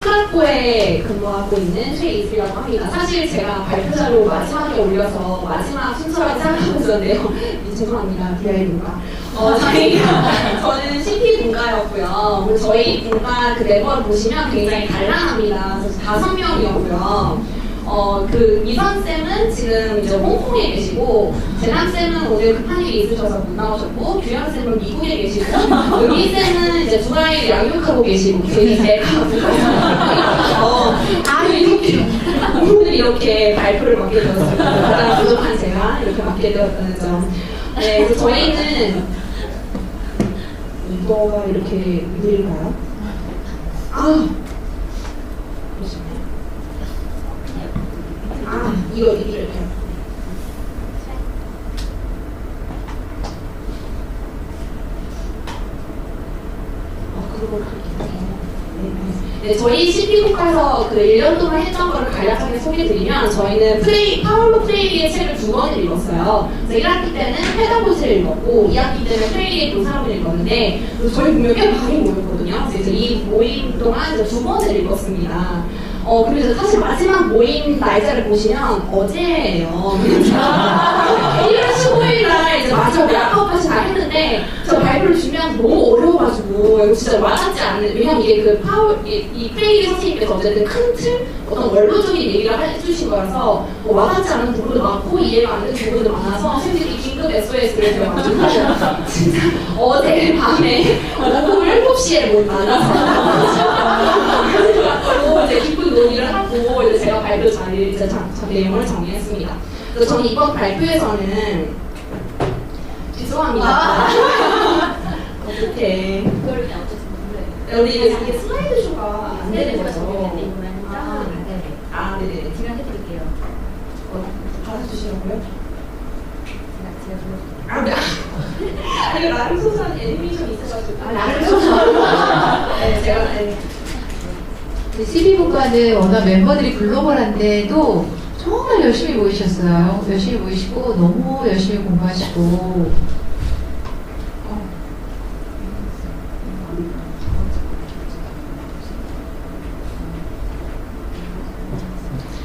학교에 근무하고 있는 최이슬이라고 합니다. 사실 제가 발표 자료 마지막에 올려서 마지막 순서라고 생각하고 있었는데요. 죄송합니다. DI분과. 저는 CP 분과였고요. 그리고 저희 분과 그 멤버를 보시면 굉장히 다양합니다. 그래서 5명이었고요. 이선쌤은 지금 이제 홍콩에 계시고, 재남쌤은 오늘 급한 일이 있으셔서 못 나오셨고, 규현쌤은 미국에 계시고, 은희쌤은 이제 두바이를 양육하고 계시고, 제가 이렇게, 오늘 이렇게 발표를 맡게 되었습니다. 가장 부족한 제가 이렇게 맡게 되었다는 점. 네, 그래서 저희는, 이거가 이렇게 느릴까요? 이거 이렇게. 그걸 네, 저희 CP국가에서 그 1년 동안 했던 거를 간략하게 소개드리면 저희는 파울로 프레이리의 책을 2번을 읽었어요. 그래서 1학기 때는 페다고지를 읽었고 2학기 때는 프레이리의 교사를 읽었는데 저희 보면 꽤 많이 모였거든요. 그래서 이 모임 동안 2번을 읽었습니다. 그래서 사실 마지막 모임 날짜를 보시면 어제예요. 1월 15일날 이제 마지막 랩업까지 다 했는데 저 발표를 주면 너무 어려워가지고 이거 진짜 와닿지 않는, 왜냐면 이게 이 프레이리 선생님께서 어쨌든 큰 틀, 어떤 원로적인 얘기를 해주신 거라서 와닿지 않는 부분도 많고 이해가 안 되는 부분도 많아서 선생님들이 긴급 SOS를 드려가지고 진짜 어제 밤에 오후 7시에 못 만나서 이제 기쁜 논의를 하고 이제 제가 발표 자리 이제 내용을 정리했습니다. 그래서 저는 이번 발표에서는 죄송합니다. 어떡해. 우리 이게 슬라이드 쇼가 안 되는 거죠. 네네. 제가 해드릴게요. 받아주시라고요? 제가 이거 나름 소소한 애니메이션이 있어가지고. 나름 소소한. 네, 제가 CP국가는 워낙 멤버들이 글로벌한데도 정말 열심히 모이셨어요. 열심히 모이시고 너무 열심히 공부하시고.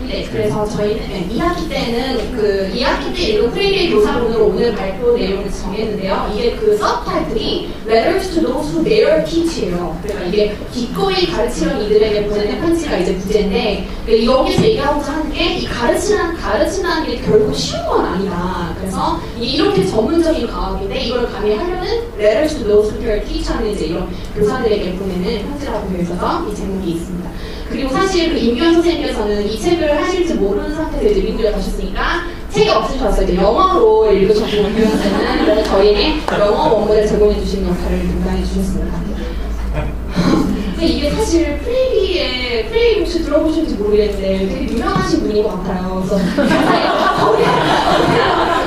네, 그래서 저희는 2학기 때는 2학기 때 읽은 프레이리의 교사론으로 오늘 발표 내용을 정했는데요. 이게 그 서브타이틀이 Letters to those who dare teach예요. 그러니까 이게 기꺼이 가르치는 이들에게 보내는 편지가 이제 부제인데, 여기서 얘기하고자 하는 게 이 가르치는 게 결국 쉬운 건 아니다. 그래서 이렇게 전문적인 과학인데 이걸 감히 하려면 Letters to those who dare teach하는 이제 이런 교사들에게 보내는 편지라고 되어 있어서 이 제목이 있습니다. 그리고 사실 그 임규현 선생님께서는 이 책을 하실지 모르는 상태에서 이제 미국에 가셨으니까 책이 없으셔서 이제 영어로 읽으셨고, 임규현 선생님은 그래서 저희에게 영어 원문을 제공해 주신 역할을 담당해 주셨습니다. 근데 이게 사실 프레이리 혹시 들어보셨는지 모르겠는데 되게 유명하신 분인 것 같아요. 그래서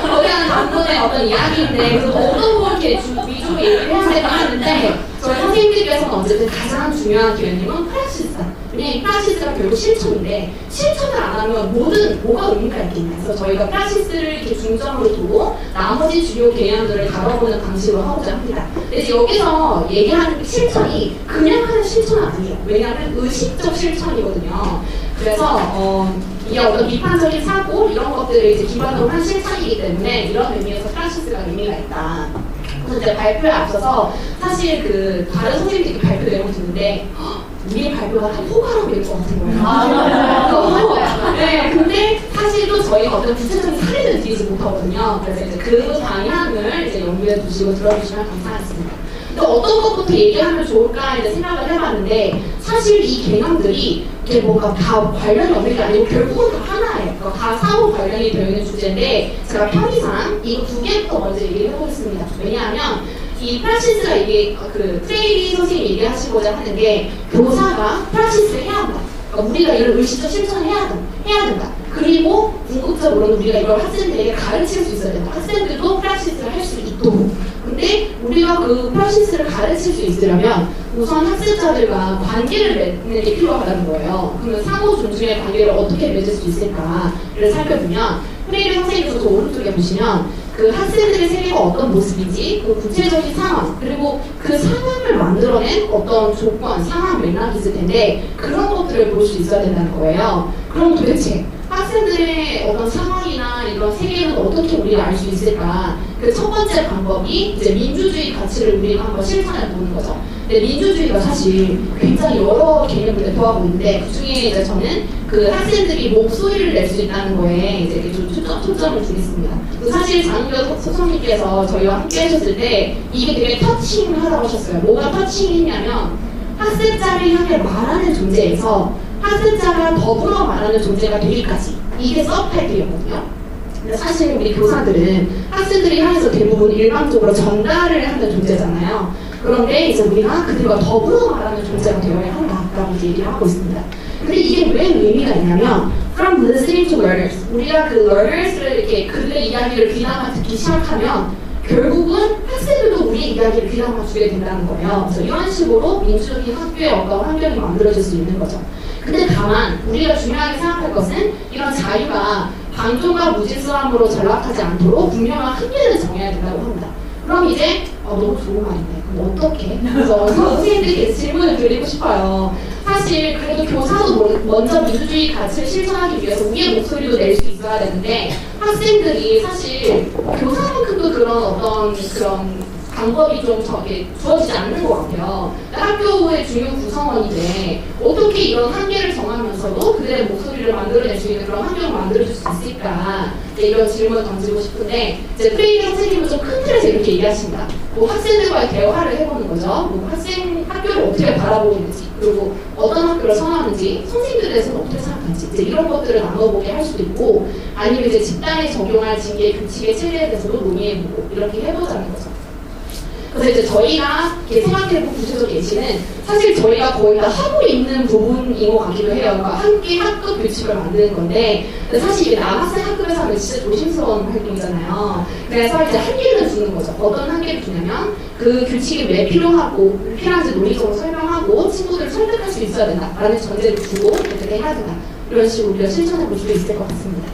거대한 단문의 어떤 이야기인데, 그래서 어떤 걸 이렇게 위주로 얘기를 해야 될까 하는데 저희 선생님들께서는 어쨌든 가장 중요한 개념은 프락시스다. 왜냐면 이 프락시스가 결국 실천인데 실천을 안 하면 뭐가 의미가 있겠냐. 그래서 저희가 프락시스를 이렇게 중점으로 두고 나머지 주요 개념들을 다뤄보는 방식으로 하고자 합니다. 근데 이제 여기서 얘기하는 실천이 그냥 하는 실천은 아니에요. 왜냐하면 의식적 실천이거든요. 그래서 이게 어떤 비판적인 사고 이런 것들을 이제 기반으로 한 실천이기 때문에 이런 의미에서 프락시스가 의미가 있다. 그래서 이제 발표에 앞서서 사실 다른 선생님들이 발표 내용을 듣는데 우리의 발표가 다 포괄하고 있는 것 같은 거예요. 맞아요. 네, 근데 사실 또 저희가 어떤 구체적인 사례를 드리지 못하거든요. 그래서 이제 그 방향을 이제 염두에 두시고 들어주시면 감사하겠습니다. 근데 어떤 것부터 얘기하면 좋을까 이제 생각을 해봤는데 사실 이 개념들이 이게 뭔가 다 관련이 없는 게 아니고 결국은 다 하나예요. 그러니까 다 사후 관련이 되어 있는 주제인데 제가 편의상 이거 2개부터 먼저 얘기를 해보겠습니다. 왜냐하면 이 프락시스가 이게 프레이리 선생님이 얘기하시고자 하는 게 교사가 프락시스를 해야 한다. 그러니까 우리가 이런 의식적 실천을 해야 된다. 그리고 궁극적으로는 우리가 이걸 학생들에게 가르칠 수 있어야 된다. 학생들도 프락시스를 할 수 있도록. 근데 우리가 그 프로세스를 가르칠 수 있으려면 우선 학습자들과 관계를 맺는 게 필요하다는 거예요. 그러면 상호 존중의 관계를 어떻게 맺을 수 있을까를 살펴보면 프레이르 선생님께서 저 오른쪽에 보시면 그 학생들의 세계가 어떤 모습인지 그 구체적인 상황 그리고 그 상황을 만들어낸 어떤 조건, 상황 맥락이 있을 텐데 그런 것들을 볼 수 있어야 된다는 거예요. 그럼 도대체 학생들의 어떤 상황이나 이런 세계는 어떻게 우리가 알 수 있을까? 그 첫 번째 방법이 이제 민주주의 가치를 우리가 한번 실천해 보는 거죠. 근데 민주주의가 사실 굉장히 여러 개념을 내포하고 있는데 그 중에 이제 저는 그 학생들이 목소리를 낼 수 있다는 거에 이제 좀 초점을 두겠습니다. 사실 장은교 소장님께서 저희와 함께 하셨을 때 이게 되게 터칭하다고 하셨어요. 뭐가 터칭이냐면 학습자를 향해 말하는 존재에서 학습자가 더불어 말하는 존재가 되기까지 이게 서브타이틀이었거든요. 근데 사실 우리 교사들은 학생들이 향해서 대부분 일방적으로 전달을 하는 존재잖아요. 그런데 이제 우리가 그들과 더불어 말하는 존재가 되어야 한다라고 얘기를 하고 있습니다. 근데 이게 왜 의미가 있냐면 from listening to learners 우리가 그 learners를 이렇게 그들의 이야기를 귀담아 듣기 시작하면 결국은 학생들도 우리의 이야기를 귀담아 주게 된다는 거예요. 그래서 이런 식으로 민주적인 학교의 어떤 환경이 만들어질 수 있는 거죠. 근데 다만 우리가 중요하게 생각할 것은 이런 자유가 방종과 무질서함으로 전락하지 않도록 분명한 한계를 정해야 된다고 합니다. 그럼 이제 너무 좋은 말인데 그럼 어떻게? 그래서 선생님들께 질문을 드리고 싶어요. 사실 그래도 교사도 먼저 민주주의 가치를 실천하기 위해서 우리의 목소리도 낼 수 있어야 되는데 학생들이 사실 교사만큼도 그런 어떤 그런 방법이 좀 저게 주어지지 않는 것 같아요. 학교의 중요 구성원인데 어떻게 이런 한계를 정하면서도 그들의 목소리를 만들어낼 수 있는 그런 환경을 만들어줄 수 있을까 이런 질문을 던지고 싶은데 이제 프레이르 선생님은 좀 큰 틀에서 이렇게 얘기하십니다. 뭐 학생들과의 대화를 해보는 거죠. 뭐 학교를 어떻게 바라보고 있는지 그리고 어떤 학교를 선호하는지 선생님들에 대해서는 어떻게 생각하는지 이제 이런 것들을 나눠보게 할 수도 있고 아니면 이제 집단에 적용할 징계 규칙의 체계에 대해서도 논의해보고 이렇게 해보자는 거죠. 그래서 이제 저희가 생각해본 구체적 예시는 사실 저희가 거의 다 하고 있는 부분인 것 같기도 해요. 그러니까 함께 학급 규칙을 만드는 건데 사실 이게 남학생 학급에서 하면 진짜 조심스러운 활동이잖아요. 그래서 이제 한계를 두는 거죠. 어떤 한계를 두냐면 그 규칙이 왜 필요한지 논리적으로 설명하고 친구들을 설득할 수 있어야 된다라는 전제를 두고 어떻게 해야 된다. 이런 식으로 우리가 실천해볼 수 있을 것 같습니다.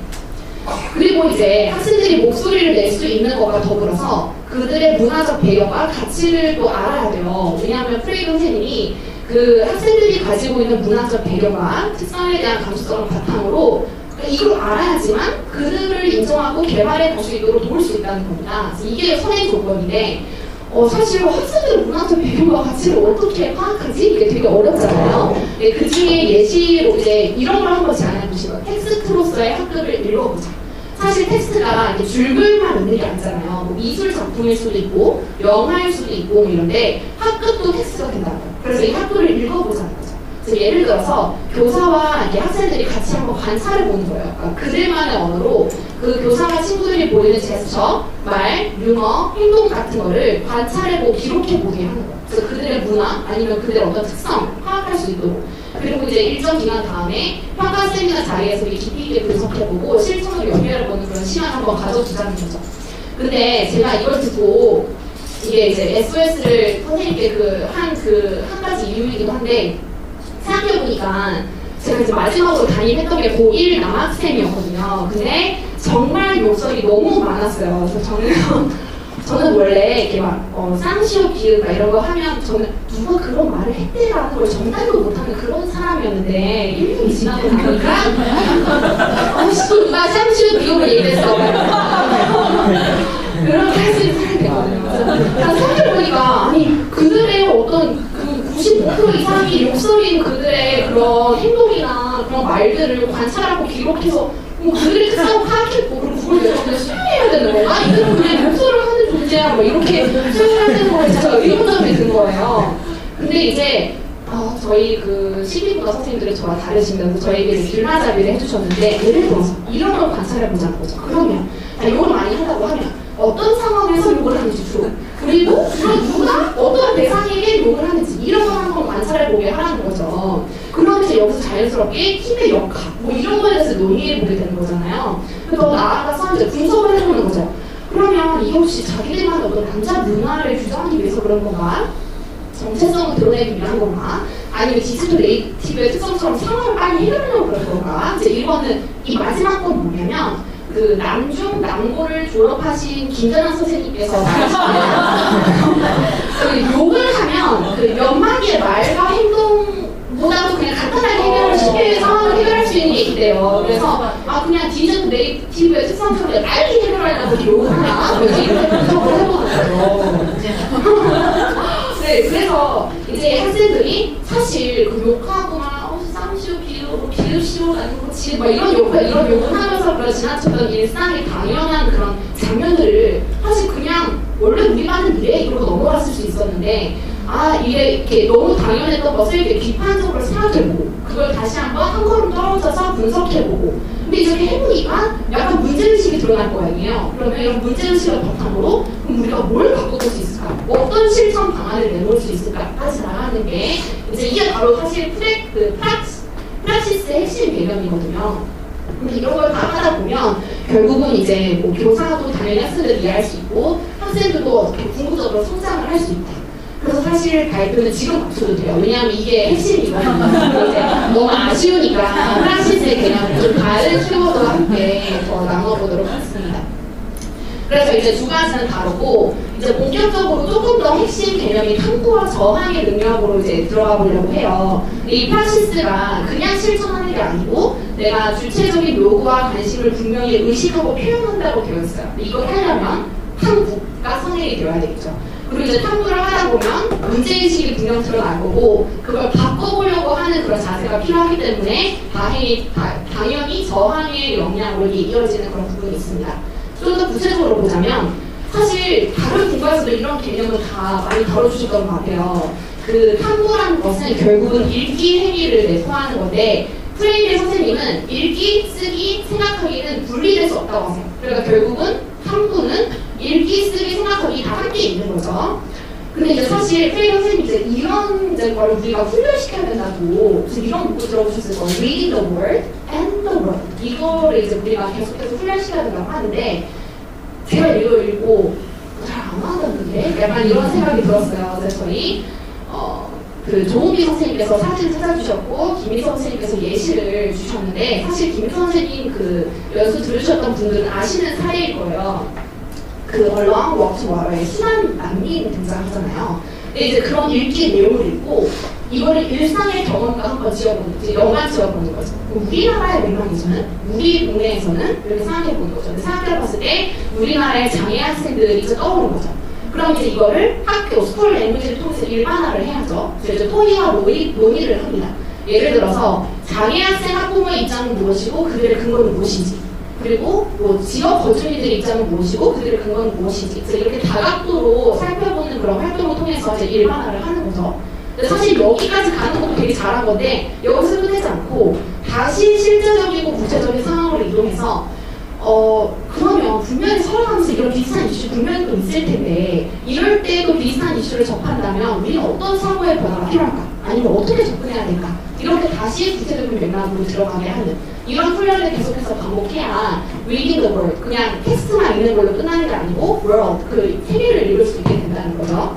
그리고 이제 학생들이 목소리를 낼 수 있는 것과 더불어서 그들의 문화적 배경과 가치를 또 알아야 돼요. 왜냐하면 프레이르 선생님이 그 학생들이 가지고 있는 문화적 배경과 특성에 대한 감수성을 바탕으로 이걸 알아야지만 그들을 인정하고 개발해 갈 수 있도록 도울 수 있다는 겁니다. 그래서 이게 선행 조건인데 사실 학생들의 문화적 배경과 가치를 어떻게 파악하지? 이게 되게 어렵잖아요. 네, 그 중에 예시로 이제 이런 걸 한번 제안해 보시면 텍스트로서의 학급을 읽어보자. 사실 텍스트가 이렇게 줄글만 있는 게 아니잖아요. 뭐 미술 작품일 수도 있고 영화일 수도 있고 뭐 이런데 학급도 텍스트가 된다고요. 그래서 이 학급을 읽어보자는 거죠. 그래서 예를 들어서 교사와 이렇게 학생들이 같이 한번 관찰해 보는 거예요. 그러니까 그들만의 언어로 그 교사와 친구들이 보이는 제스처, 말, 유머, 행동 같은 거를 관찰해보고 기록해보게 하는 거예요. 그래서 그들의 문화 아니면 그들의 어떤 특성 파악할 수 있도록 그리고 이제 일정 기간 다음에 평가 세미나 자리에서 깊이 있게 분석해보고 실천으로 연결해보는 그런 시간을 한번 가져주자는 거죠. 근데 제가 이걸 듣고 이게 이제 SOS를 선생님께 한 가지 이유이기도 한데 생각해보니까 제가 이제 마지막으로 담임했던 게 고1 남학생이었거든요. 근데 정말 욕설이 너무 많았어요. 그래서 저는 원래 이렇게 막 쌍시오 비읍 이런 거 하면 저는 누가 그런 말을 했대라는 걸 전달도 못하는 그런 사람이었는데 1년이 지나고 나니까 또 누가 쌍시오 비읍을 얘기했어 그렇게 할 수 있는 사람이 됐거든요. 생각해보니까 아니 그들의 어떤 그 95% 이상이 욕설인 그들의 그런 행동이나 그런 말들을 관찰하고 기록해서 그들의 특성을 파악했고 그리고 그걸 여러분들 수용해야 되는 건가? 이들은 그냥 욕설을 하는 존재야 뭐 이렇게 수용해야 되는 거에 제가 의문점이 든 거예요. 근데 이제 저희 그 시민문화 선생님들은 저와 다르시면서 저에게 길마잡이를 해주셨는데 예를 들어서 이런 걸 관찰해보자는 거죠. 그러면 욕을 많이 한다고 하면 어떤 상황에서 욕을 하는지 주로 그리고 누가 어떤 대상에게 욕을 하는지 이런 걸 한번 관찰해보게 하라는 거죠. 그러면서 여기서 자연스럽게 팀의 역할 뭐 이런 거에 대해서 논의해보게 되는 거잖아요. 더 나아가서 이제 분석을 해보는 거죠. 그러면 이게 혹시 자기들만의 어떤 남자 문화를 규정하기 위해서 그런 건가? 정체성을 드러내기 위한 건가? 아니면 디지털 네이티브의 특성처럼 상황을 빨리 해결하려고 그런 건가? 이제 이거는 이 마지막 건 뭐냐면 그 남중 남고를 졸업하신 김전환 선생님께서 그 욕을 하면 그 몇 마디의 말과 행동보다도 그냥 간단하게 해결을 쉽게 상황을 해결할 수 있는 얘기 돼요. 그래서 그냥 디지털 네이티브의 특성처럼 빨리 해결하려고 욕을 하나? 이렇게 분석을 해보는 거죠. 네, 그래서 이제 학생들이 사실 그 욕하고 막 쌍시오 비유시오 아니고 지금 막 이런 욕을 하면서 그런 지나쳤던 일상의 당연한 그런 장면들을 사실 그냥 원래 우리 반은 이래 이러고 넘어갔을 수 있었는데 이렇게 너무 당연했던 것을 이렇게 비판적으로 생각해보고 그걸 다시 한번 한 걸음 떨어져서 분석해보고 근데 이렇게 해보니까 약간 문제의식이 드러날 거 아니에요. 그러면 이런 문제의식을 바탕으로 그럼 우리가 뭘 바꿔볼 수 있을까? 어떤 실천 방안을 내놓을 수 있을까까지 나가는 게 이제 이게 바로 사실 프락시스의 핵심 개념이거든요. 근데 이런 걸 다 하다 보면 결국은 이제 뭐 교사도 당연히 학생들을 이해할 수 있고 학생들도 궁극적으로 성장을 할 수 있다. 그래서 사실 발표는 지금 맞춰도 돼요. 왜냐하면 이게 핵심이거든요. 이제 너무 아쉬우니까 프락시스의 개념을 좀 다른 키워드와 함께 더 나눠보도록 하겠습니다. 그래서 이제 두 가지는 다르고 이제 본격적으로 조금 더 핵심 개념이 탐구와 저항의 능력으로 이제 들어가 보려고 해요. 근데 이 프락시스가 그냥 실천하는 게 아니고 내가 주체적인 요구와 관심을 분명히 의식하고 표현한다고 되어 있어요. 이걸 하려면 탐구가 선행이 되어야 되겠죠. 그리고 이제 탐구를 하다 보면 문제의식이 분명 드러날 거고 그걸 바꿔보려고 하는 그런 자세가 필요하기 때문에 당연히 저항의 역량으로 이어지는 그런 부분이 있습니다. 좀 더 구체적으로 보자면 사실 다른 분과에서도 이런 개념을 다 많이 다뤄주셨던 것 같아요. 그 탐구라는 것은 결국은 읽기 행위를 내포하는 건데 프레이의 선생님은 읽기, 쓰기, 생각하기는 분리될 수 없다고 하세요. 그러니까 결국은 탐구는 읽기, 쓰기, 생각하기 다 함께 있는 거죠. 근데 이제 사실 프레이 선생님이 이제 이런 걸 우리가 훈련시켜야 된다고 이런 문구 들어보셨을 거예요. Reading the word and the word. 이거를 이제 우리가 계속해서 훈련시켜야 된다고 하는데 제가 이걸 읽고 잘 안 와닿는데 약간 이런 생각이 들었어요. 그래서 저희 그 조은비 선생님께서 사진 찾아주셨고 김희선 선생님께서 예시를 주셨는데 사실 김희선 선생님 그 연수 들으셨던 분들은 아시는 사례일 거예요. 그 Along Walk to Water에 순한 난민 등장하잖아요. 근데 이제 그런 읽기 내용을 읽고 이거를 일상의 경험과 한번 영화 지어보는 거죠. 우리나라의 맥락에서는 우리 동네에서는 이렇게 생각해보는 거죠. 근데 생각해봤을 때 우리나라의 장애 학생들이 이제 떠오르는 거죠. 그럼 이제 이거를 학교, 스쿨 랭귀지를 통해서 일반화를 해야죠. 그래서 토의와 논의를 합니다. 예를 들어서 장애 학생 학부모의 입장은 무엇이고 그들의 근거는 무엇인지 그리고 뭐 지역 거주민들의 입장은 무엇이고 그들의 근거는 무엇인지 그래서 이렇게 다각도로 살펴보는 그런 활동을 통해서 이제 일반화를 하는 거죠. 사실 여기까지 가는 것도 되게 잘한 건데 여기서 끝내지 않고 다시 실제적이고 구체적인 상황으로 이동해서 그러면 분명히 살아가면서 이런 비슷한 이슈 분명히 또 있을 텐데 이럴 때도 비슷한 이슈를 접한다면 우리는 어떤 사고의 변화가 필요할까? 아니면 어떻게 접근해야 될까? 이렇게 다시 구체적인 맥락으로 들어가게 하는 이런 훈련을 계속해서 반복해야 reading the word 그냥 텍스트만 읽는 걸로 끝나는 게 아니고 world 그 세계를 읽을 수 있게 된다는 거죠.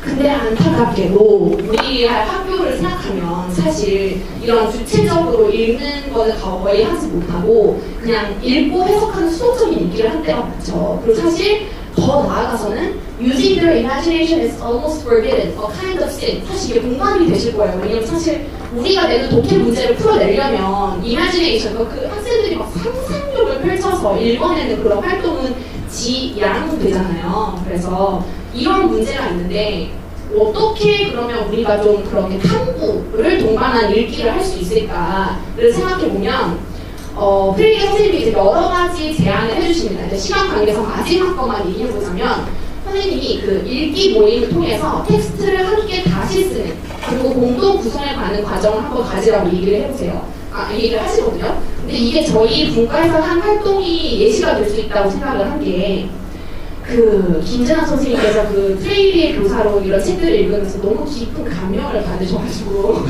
근데 안타깝게도 우리 학교를 생각하면 사실 이런 주체적으로 읽는 거는 거의 하지 못하고 그냥 읽고 해석하는 수동적인 읽기를 한 때가 많죠. 그리고 사실 더 나아가서는 using their imagination is almost forbidden, a kind of sin. 사실 이게 공감이 되실 거예요. 왜냐면 사실 우리가 내는 독해 문제를 풀어내려면 imagination, 그 학생들이 막 상상력을 펼쳐서 읽어내는 그런 활동은 지양되잖아요. 그래서 이런 문제가 있는데 어떻게 그러면 우리가 좀 그렇게 탐구를 동반한 읽기를 할 수 있을까를 생각해보면 프레이 선생님이 이제 여러 가지 제안을 해주십니다. 이제 시간 관계에서 마지막 것만 얘기해보자면 선생님이 그 읽기 모임을 통해서 텍스트를 함께 다시 쓰는 그리고 공동 구성에 관한 과정을 한번 가지라고 얘기를 해보세요. 얘기를 하시거든요. 근데 이게 저희 분과에서 한 활동이 예시가 될 수 있다고 생각을 한 게 그 김재남 선생님께서 그 프레이리의 교사로 이런 책들을 읽으면서 너무 깊은 감명을 받으셔가지고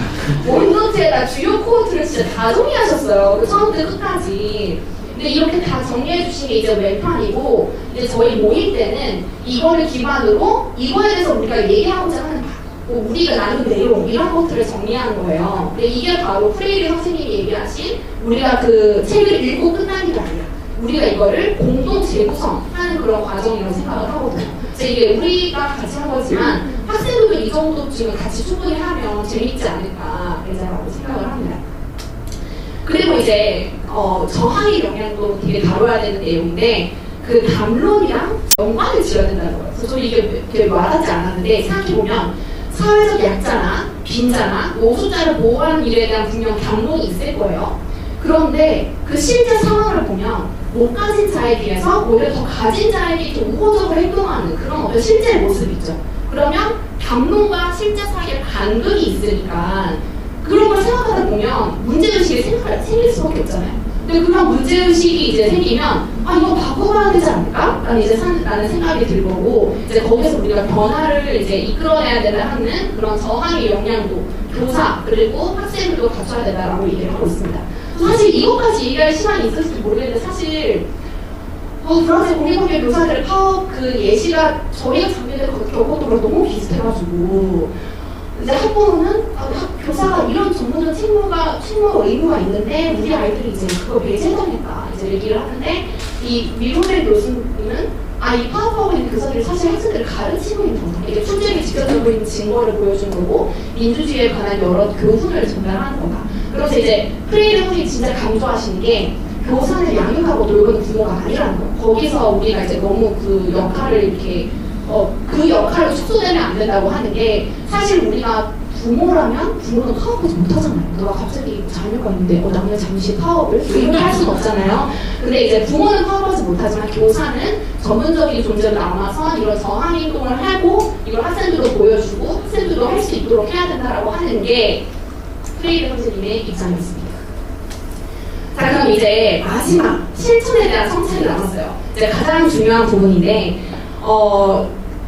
원노트에다 주요 코드를 진짜 다 정리하셨어요. 처음부터 끝까지. 근데 근데 이렇게 다 정리해 주신 게 이제 웹판이고, 이제 저희 모임 때는 이거를 기반으로 이거에 대해서 우리가 얘기하고자 하는 우리가 나눈 내용 이런 것들을 정리하는 거예요. 근데 이게 바로 프레이리 선생님이 얘기하신 우리가 그 책을 읽고 끝나는 게 아니라 우리가 이거를 공동 재구성하는 그런 과정이라고 생각을 하거든요. 그래서 이게 우리가 같이 한 거지만 학생들도 이 정도쯤은 같이 충분히 하면 재밌지 않을까라고 생각을 합니다. 그리고 이제 저항의 영향도 되게 다뤄야 되는 내용인데 그 담론이랑 연관을 지어야 된다는 거예요. 그래서 저는 이게 되게 와닿지 않았는데 생각해보면 사회적 약자나 빈자나 노숙자를 보호하는 일에 대한 분명 담론이 있을 거예요. 그런데 그 실제 상황을 보면 못 가진 자에 비해서 오히려 더 가진 자에게 좀 우호적으로 행동하는 그런 어떤 실제 모습이 있죠. 그러면 담론과 실제 사이에 간극이 있으니까 그런 걸 생각하다 보면 문제의식이 생길 수밖에 없잖아요. 근데 그런 문제의식이 이제 생기면 이거 바꿔봐야 되지 않을까? 라는 생각이 들 거고 이제 거기서 우리가 변화를 이제 이끌어내야 된다 하는 그런 저항의 역량도 교사 그리고 학생들도 갖춰야 된다라고 얘기를 하고 있습니다. 사실 이것까지 얘기할 시간이 있을지 모르겠는데 사실 브라질 공인관계 교사들의 파업 그 예시가 저희가 작년에 겪었던 거랑 너무 비슷해가지고 이제 학부모는 교사가 이런 전문적 책무 의무가 있는데 우리 아이들이 이제 그거 배제당했다 이제 얘기를 하는데 이 미로벨 교수님은 이 파업하고 있는 교사들이 사실 학생들을 가르치고 있는 거다. 이게 출제에 직접적으로 있는 증거를 보여준 거고 민주주의에 관한 여러 교훈을 전달하는 거다. 그래서 이제 프레이리 선생님이 진짜 강조하시는 게 교사는 양육하고 놀고는 부모가 아니라는 거예요. 거기서 우리가 이제 너무 그 역할을 이렇게 그 역할로 축소되면 안 된다고 하는 게 사실 우리가 부모라면 부모는 파업하지 못하잖아요. 너가 갑자기 자녀가 있는데 나는 잠시 파업을 이렇게 할 수는 없잖아요. 근데 이제 부모는 파업하지 못하지만 교사는 전문적인 존재로 남아서 이런 저항 행동을 하고 이걸 학생들도 보여주고 학생들도 할 수 있도록 해야 된다라고 하는 게 프레이리 선생님의 입장이었습니다. 자, 그럼 이제 마지막 실천에 대한 성찰이 남았어요. 이제 가장 중요한 부분인데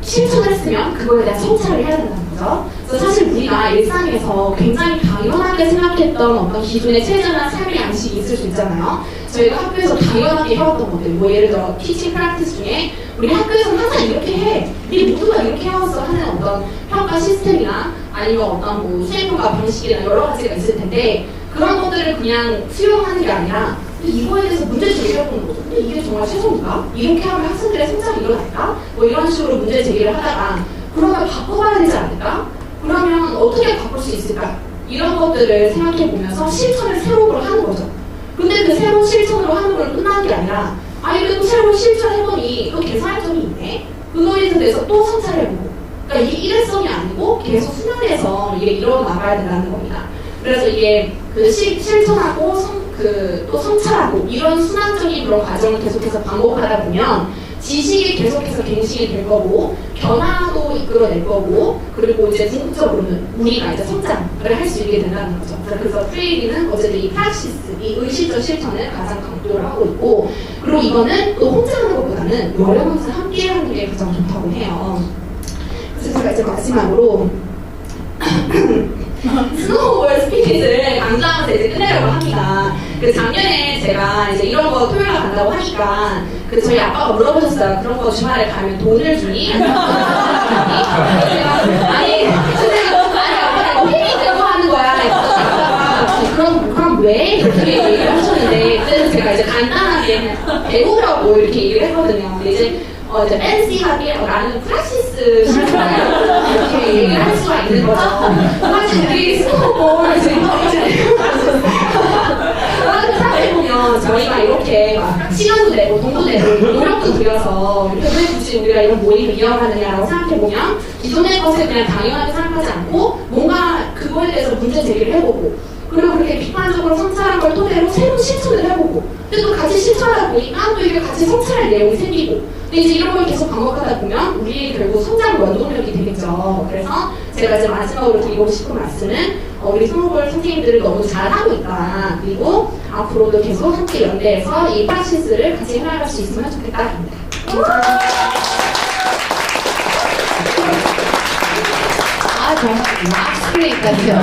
실천을 했으면 그거에 대한 성찰을 해야 된다는 거죠. 그래서 사실 우리가 일상에서 굉장히 당연하게 생각했던 어떤 기존의 체제나 삶의 양식이 있을 수 있잖아요. 저희가 학교에서 당연하게 해왔던 것들, 뭐 예를 들어 티칭 프랙티스 중에 우리 학교에서는 항상 이렇게 해, 우리 모두가 이렇게 해왔어 하는 어떤 평가 시스템이나 아니면 어떤 뭐 수행평가 방식이나 여러 가지가 있을 텐데 그런 것들을 그냥 수용하는 게 아니라 이거에 대해서 문제 제기를 해보는 거죠. 근데 이게 정말 최선인가? 이렇게 하면 학생들의 성장이 일어날까? 뭐 이런 식으로 문제 제기를 하다가 그러면 바꿔봐야 되지 않을까? 그러면 어떻게 바꿀 수 있을까? 이런 것들을 생각해 보면서 실천을 새로운 하는 거죠. 근데 그 새로운 실천으로 하는 걸 끝나는 게 아니라 그래도 새로운 실천해보니 또 개선할 점이 있네? 그거에 대해서 또 성찰해보고 그러니까 이게 일회성이 아니고 계속 순환해서 이게 일어나가야 된다는 겁니다. 그래서 이게 그 실천하고 또 성찰하고 이런 순환적인 그런 과정을 계속해서 반복하다 보면 지식이 계속해서 갱신이 될 거고 변화도 이끌어낼 거고 그리고 이제 궁극적으로는 우리가 이제 성장을 할 수 있게 된다는 거죠. 그래서 프레이리는 어쨌든 이 프락시스, 이 의식적 실천을 가장 강조를 하고 있고 그리고 이거는 또 혼자 하는 것보다는 여러 명이서 함께 하는 게 가장 좋다고 해요. 그래서 제가 이제 마지막으로 스노우볼 스피릿을 강조하면서 이제 끝내려고 합니다. 그 작년에 제가 이제 이런 거 토요일에 간다고 하니까 그 저희 아빠가 물어보셨어요. 그런 거 주말에 가면 돈을 주니? 아니 아빠 이거 회비 내고 하는 거야. 그럼 왜? 이렇게 얘기를 하셨는데 그래서 제가 이제 간단하게 배우라고 이렇게 얘기를 했거든요. 근데 이제 팬시하게 나는 프락시스 실천을 이렇게 얘기를 할 수가 있는 거죠. 사실 우리 스노우볼 생각해보면 저희가 이렇게 막 시간도 내고 돈도 내고 노력도 들여서 왜 굳이 우리가 이런 모임을 이어가느냐라고 생각해보면 기존의 것을 그냥 당연하게 생각하지 않고 뭔가 그거에 대해서 문제 제기를 해보고 그리고 그렇게 비판적으로 성찰한 걸 토대로 새로운 실천을 해보고 근데 또 같이 실천하다 보니까 또 이게 같이 성찰할 내용이 생기고 근데 이제 이런 걸 계속 반복하다 보면 우리 결국 성장 원동력이 되겠죠. 그래서 제가 이제 마지막으로 드리고 싶은 말씀은 우리 스노우볼 선생님들을 너무 잘하고 있다. 그리고 앞으로도 계속 함께 연대해서 이 프락시스를 같이 해나갈 수 있으면 좋겠다입니다. 정말 락스프레이까지요.